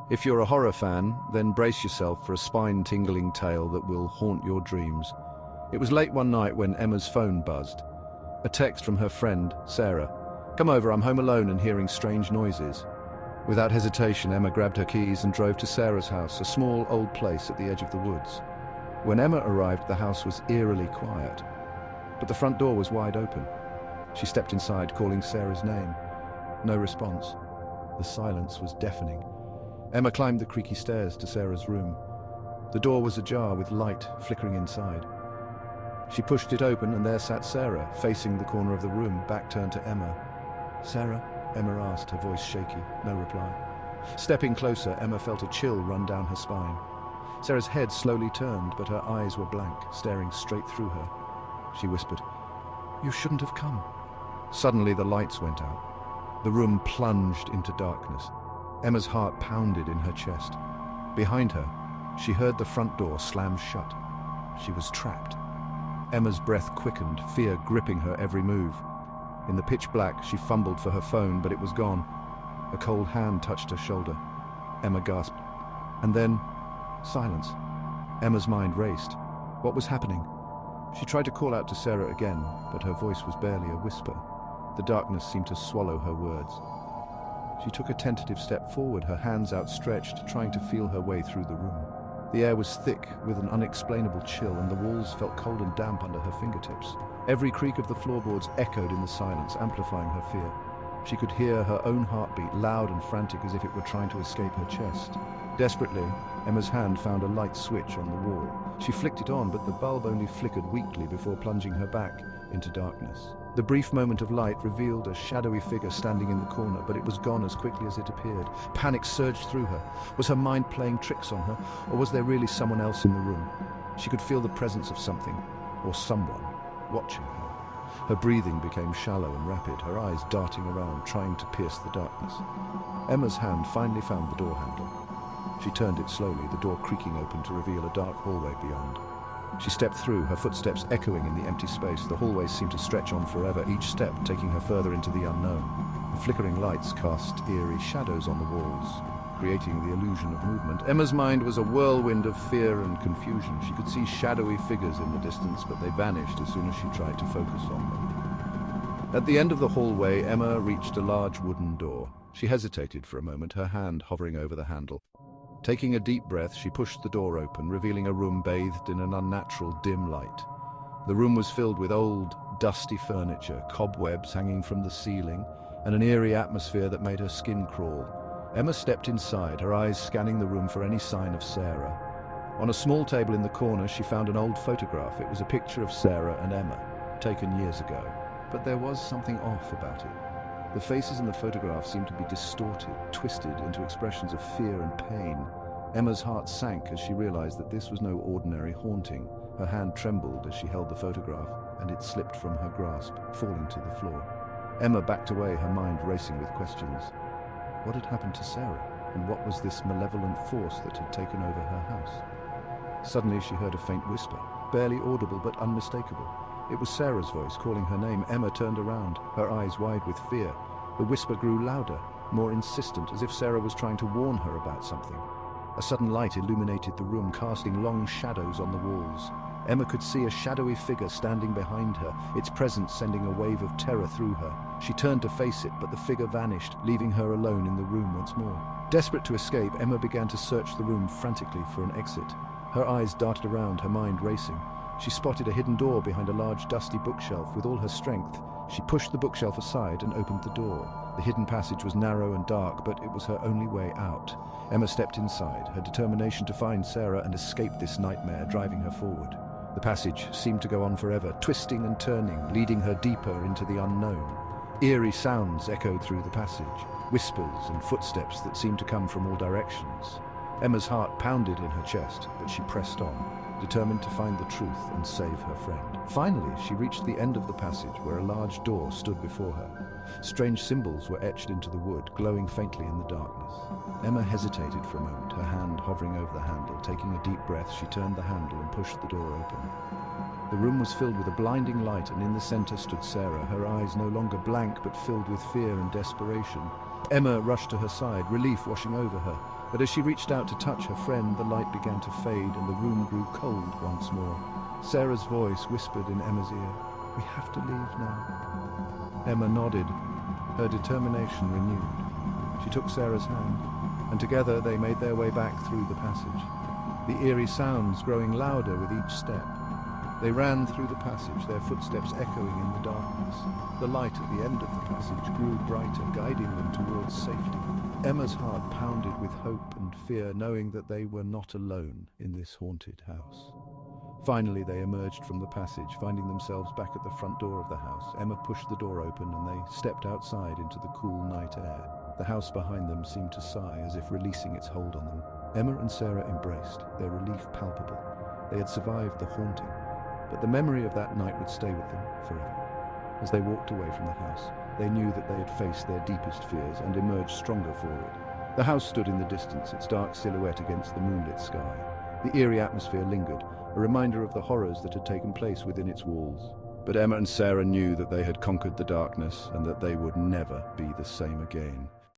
If you're a horror fan, then brace yourself for a spine-tingling tale that will haunt your dreams. It was late one night when Emma's phone buzzed. A text from her friend, Sarah. "Come over, I'm home alone and hearing strange noises." Without hesitation, Emma grabbed her keys and drove to Sarah's house, a small old place at the edge of the woods. When Emma arrived, the house was eerily quiet, but the front door was wide open. She stepped inside, calling Sarah's name. No response. The silence was deafening. Emma climbed the creaky stairs to Sarah's room. The door was ajar with light flickering inside. She pushed it open and there sat Sarah, facing the corner of the room, back turned to Emma. "Sarah?" Emma asked, her voice shaky. No reply. Stepping closer, Emma felt a chill run down her spine. Sarah's head slowly turned, but her eyes were blank, staring straight through her. She whispered, "You shouldn't have come." Suddenly the lights went out. The room plunged into darkness. Emma's heart pounded in her chest. Behind her, she heard the front door slam shut. She was trapped. Emma's breath quickened, fear gripping her every move. In the pitch black, she fumbled for her phone, but it was gone. A cold hand touched her shoulder. Emma gasped. And then, silence. Emma's mind raced. What was happening? She tried to call out to Sarah again, but her voice was barely a whisper. The darkness seemed to swallow her words. She took a tentative step forward, her hands outstretched, trying to feel her way through the room. The air was thick with an unexplainable chill, and the walls felt cold and damp under her fingertips. Every creak of the floorboards echoed in the silence, amplifying her fear. She could hear her own heartbeat, loud and frantic as if it were trying to escape her chest. Desperately, Emma's hand found a light switch on the wall. She flicked it on, but the bulb only flickered weakly before plunging her back into darkness. The brief moment of light revealed a shadowy figure standing in the corner, but it was gone as quickly as it appeared. Panic surged through her. Was her mind playing tricks on her, or was there really someone else in the room? She could feel the presence of something, or someone, watching her. Her breathing became shallow and rapid, her eyes darting around, trying to pierce the darkness. Emma's hand finally found the door handle. She turned it slowly, the door creaking open to reveal a dark hallway beyond. She stepped through, her footsteps echoing in the empty space. The hallway seemed to stretch on forever, each step taking her further into the unknown. The flickering lights cast eerie shadows on the walls, creating the illusion of movement. Emma's mind was a whirlwind of fear and confusion. She could see shadowy figures in the distance, but they vanished as soon as she tried to focus on them. At the end of the hallway, Emma reached a large wooden door. She hesitated for a moment, her hand hovering over the handle. Taking a deep breath, she pushed the door open, revealing a room bathed in an unnatural dim light. The room was filled with old, dusty furniture, cobwebs hanging from the ceiling, and an eerie atmosphere that made her skin crawl. Emma stepped inside, her eyes scanning the room for any sign of Sarah. On a small table in the corner, she found an old photograph. It was a picture of Sarah and Emma, taken years ago. But there was something off about it. The faces in the photograph seemed to be distorted, twisted into expressions of fear and pain. Emma's heart sank as she realized that this was no ordinary haunting. Her hand trembled as she held the photograph, and it slipped from her grasp, falling to the floor. Emma backed away, her mind racing with questions. What had happened to Sarah, and what was this malevolent force that had taken over her house? Suddenly she heard a faint whisper, barely audible but unmistakable. It was Sarah's voice calling her name. Emma turned around, her eyes wide with fear. The whisper grew louder, more insistent, as if Sarah was trying to warn her about something. A sudden light illuminated the room, casting long shadows on the walls. Emma could see a shadowy figure standing behind her, its presence sending a wave of terror through her. She turned to face it, but the figure vanished, leaving her alone in the room once more. Desperate to escape, Emma began to search the room frantically for an exit. Her eyes darted around, her mind racing. She spotted a hidden door behind a large dusty bookshelf. With all her strength, she pushed the bookshelf aside and opened the door. The hidden passage was narrow and dark, but it was her only way out. Emma stepped inside, her determination to find Sarah and escape this nightmare driving her forward. The passage seemed to go on forever, twisting and turning, leading her deeper into the unknown. Eerie sounds echoed through the passage, whispers and footsteps that seemed to come from all directions. Emma's heart pounded in her chest, but she pressed on, determined to find the truth and save her friend. Finally, she reached the end of the passage where a large door stood before her. Strange symbols were etched into the wood, glowing faintly in the darkness. Emma hesitated for a moment, her hand hovering over the handle. Taking a deep breath, she turned the handle and pushed the door open. The room was filled with a blinding light, and in the center stood Sarah, her eyes no longer blank but filled with fear and desperation. Emma rushed to her side, relief washing over her. But as she reached out to touch her friend, the light began to fade and the room grew cold once more. Sarah's voice whispered in Emma's ear, "We have to leave now." Emma nodded, her determination renewed. She took Sarah's hand, and together they made their way back through the passage, the eerie sounds growing louder with each step. They ran through the passage, their footsteps echoing in the darkness. The light at the end of the passage grew brighter, guiding them towards safety. Emma's heart pounded with hope and fear, knowing that they were not alone in this haunted house. Finally, they emerged from the passage, finding themselves back at the front door of the house. Emma pushed the door open and they stepped outside into the cool night air. The house behind them seemed to sigh, as if releasing its hold on them. Emma and Sarah embraced, their relief palpable. They had survived the haunting, but the memory of that night would stay with them forever. As they walked away from the house, they knew that they had faced their deepest fears and emerged stronger for it. The house stood in the distance, its dark silhouette against the moonlit sky. The eerie atmosphere lingered, a reminder of the horrors that had taken place within its walls. But Emma and Sarah knew that they had conquered the darkness and that they would never be the same again.